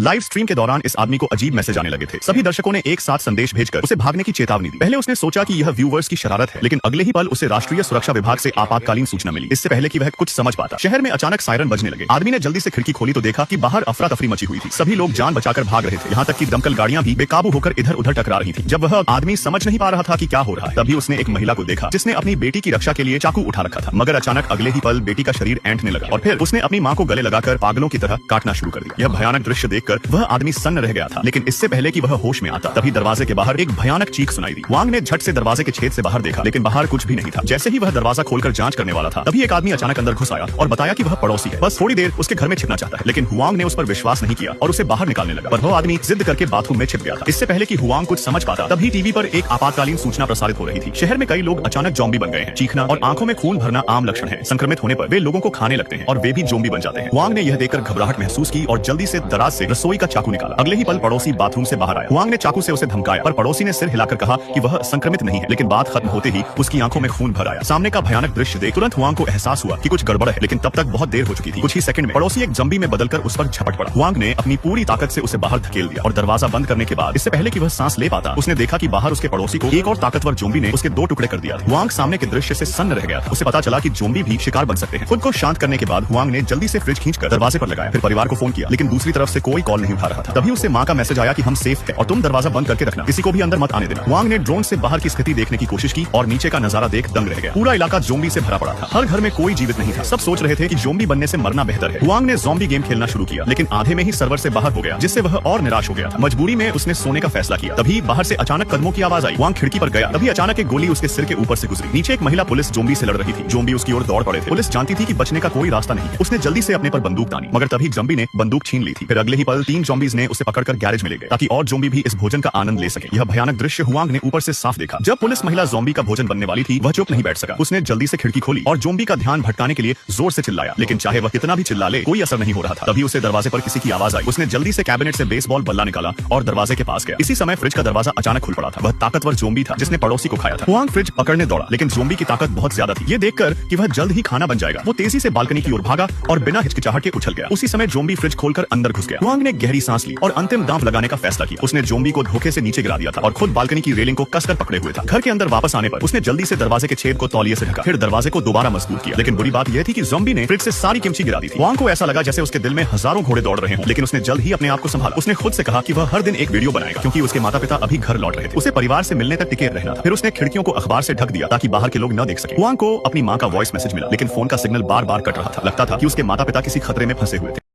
Live stream के दौरान इस आदमी को अजीब मैसेज आने लगे थे। सभी दर्शकों ने एक साथ संदेश भेजकर उसे भागने की चेतावनी दी। पहले उसने सोचा कि यह व्यूवर्स की शरारत है, लेकिन अगले ही पल उसे राष्ट्रीय सुरक्षा विभाग से आपातकालीन सूचना मिली। इससे पहले कि वह कुछ समझ पाता, शहर में अचानक सायरन बजने लगे। आदमी ने जल्दी से खिड़की खोली तो देखा कि बाहर अफरा तफरी मची हुई थी। सभी लोग जान बचाकर भाग रहे थे, यहाँ तक कि दमकल गाड़ियां भी बेकाबू होकर इधर उधर टकरा रही थी। जब वह आदमी समझ नहीं पा रहा था कि क्या हो रहा है, तभी उसने एक महिला को देखा जिसने अपनी बेटी की रक्षा के लिए चाकू उठा रखा था। मगर अचानक अगले ही पल बेटी का शरीर ऐंठने लगा और फिर उसने अपनी मां को गले लगाकर पागलों की तरह काटना शुरू कर दिया। यह भयानक दृश्य देखकर वह आदमी सन्न रह गया था, लेकिन इससे पहले कि वह होश में आता तभी दरवाजे के बाहर एक भयानक चीख सुनाई दी। वांग ने झट से दरवाजे के छेद से बाहर देखा, लेकिन बाहर कुछ भी नहीं था। जैसे ही वह दरवाजा खोलकर जांच करने वाला था, तभी एक आदमी अचानक अंदर घुस आया और बताया कि वह पड़ोसी है, बस थोड़ी देर उसके घर में छिपना चाहता है। लेकिन हुआंग ने उस पर विश्वास नहीं किया और उसे बाहर निकालने लगा, पर वह आदमी जिद करके बाथरूम में छिप गया था। इससे पहले कि हुआंग कुछ समझ पाता, तभी टीवी पर एक आपातकालीन सूचना प्रसारित हो रही थी। शहर में कई लोग अचानक ज़ॉम्बी बन गए हैं। चीखना और आंखों में खून भरना आम लक्षण है। संक्रमित होने पर वे लोगों को खाने लगते हैं और वे भी ज़ॉम्बी बन जाते हैं। हुआंग ने यह देखकर घबराहट महसूस की और जल्दी से दराज से रसोई का चाकू निकाला। अगले ही पल पड़ोसी बाथरूम से बाहर आया। हुआंग ने चाकू से उसे धमकाया, पर पड़ोसी ने सिर हिलाकर कहा कि वह संक्रमित नहीं है। लेकिन बात खत्म होते ही उसकी आंखों में खून भर आया। सामने का भयानक दृश्य देख तुरंत हुआंग को एहसास हुआ कि कुछ गड़बड़ है, लेकिन तब तक बहुत देर हो चुकी थी। कुछ ही सेकंड में पड़ोसी एक ज़ॉम्बी में बदलकर उस पर झपट पड़ा। हुआंग ने अपनी पूरी ताकत से उसे बाहर धकेल दिया और दरवाजा बंद करने के बाद, इससे पहले कि वह सांस ले पाता, उसने देखा कि बाहर उसके पड़ोसी को एक और ताकतवर ज़ॉम्बी ने उसके 2 टुकड़े कर दिया। हुआंग सामने के दृश्य से सन्न रह गया था। उसे पता चला कि ज़ॉम्बी भी शिकार बन सकते हैं। खुद को शांत करने के बाद हुआंग ने जल्दी से फ्रिज खींचकर दरवाजे पर लगाया, फिर परिवार को फोन किया, लेकिन दूसरी तरफ से कोई कॉल नहीं उठा रहा था। तभी उसे मां का मैसेज आया कि हम सेफ हैं और तुम दरवाजा बंद करके रखना, किसी को भी अंदर मत आने देना। हुआंग ने ड्रोन से बाहर की स्थिति देखने की कोशिश की और नीचे का नजारा देख दंग रह गया। पूरा इलाका ज़ॉम्बी से भरा पड़ा था। हर घर में कोई जीवित नहीं था। सब सोच रहे थे कि ज़ॉम्बी बनने से मरना बेहतर है। हुआंग ने ज़ॉम्बी गेम खेलना शुरू किया, लेकिन आधे में ही सर्वर से बाहर हो गया, जिससे वह और निराश हो गया था। मजबूरी में उसने सोने का फैसला किया। तभी बाहर से अचानक कदमों की आवाज आई। हुआंग खिड़की पर गया, तभी अचानक एक गोली उसके सिर के ऊपर से गुजरी। नीचे एक महिला पुलिस ज़ॉम्बी से लड़ रही थी। ज़ॉम्बी उसकी ओर दौड़ पड़े थे। पुलिस जानती थी कि बचने का कोई रास्ता नहीं है। उसने जल्दी से अपने पर बंदूक तानी, मगर तभी ज़ॉम्बी ने बंदूक छीन ली थी। फिर अगले ही पल 3 ज़ॉम्बीज ने उसे पकड़कर गैरेज में ले गए, ताकि और ज़ॉम्बी भी इस भोजन का आनंद ले सके। यह भयानक दृश्य हुआंग ने ऊपर से साफ देखा। जब पुलिस महिला ज़ॉम्बी का भोजन बनने वाली थी, वह चुप नहीं बैठ सका। उसने जल्दी से खिड़की खोली और ज़ॉम्बी का ध्यान भटकाने के लिए जोर से चिल्लाया, लेकिन चाहे वह कितना भी चिल्ला ले, कोई असर नहीं हो रहा था। तभी उसे दरवाजे पर किसी की आवाज आई। उसने जल्दी से कैबिनेट से बेसबॉल बल्ला निकाला और दरवाजे के पास गया। इसी समय फ्रिज का दरवाजा अचानक खुल पड़ा था। वह ताकतवर ज़ॉम्बी था जिसने पड़ोसी को खाया था। हुआंग फ्रिज पकड़ने दौड़ा, लेकिन ज़ॉम्बी की ताकत बहुत ज्यादा थी। ये देखकर कि वह जल्द ही खाना बन जाएगा, वो तेजी से बालकनी की ओर भागा और बिना हिचकिचाहट के उछल गया। उसी समय ज़ॉम्बी फ्रिज खोलकर अंदर घुस गया। हुआंग ने गहरी सांस ली और अंतिम दांव लगाने का फैसला किया। उसने ज़ॉम्बी को धोखे से नीचे गिरा दिया था और खुद बालकनी की रेलिंग को कसकर पकड़े हुए था। घर के अंदर वापस आने पर उसने जल्दी से दरवाजे के छेद को तौलिए से ढका, फिर दरवाजे को दोबारा मजबूत किया। लेकिन बुरी बात यह थी कि ज़ॉम्बी ने फ्रिज से सारी किमची गिरा दी थी। हुआंग को ऐसा लगा जैसे उसके दिल में हजारों घोड़े दौड़ रहे हों, लेकिन उसने जल्द ही अपने आप को संभाला। उसने खुद से कहा कि वह हर दिन एक वीडियो बनाएगा, क्योंकि उसके माता पिता अभी घर लौट रहे थे। उसे परिवार से मिलने तक टिके रहना था। फिर उसने खिड़कियों को अखबार से ढक दिया ताकि बाहर के लोग न देख सके। हुआंग को अपनी मां का वॉइस मैसेज मिला, लेकिन फोन का सिग्नल बार बार कट रहा था। लगता था कि उसके माता पिता किसी खतरे में फंसे हुए थे।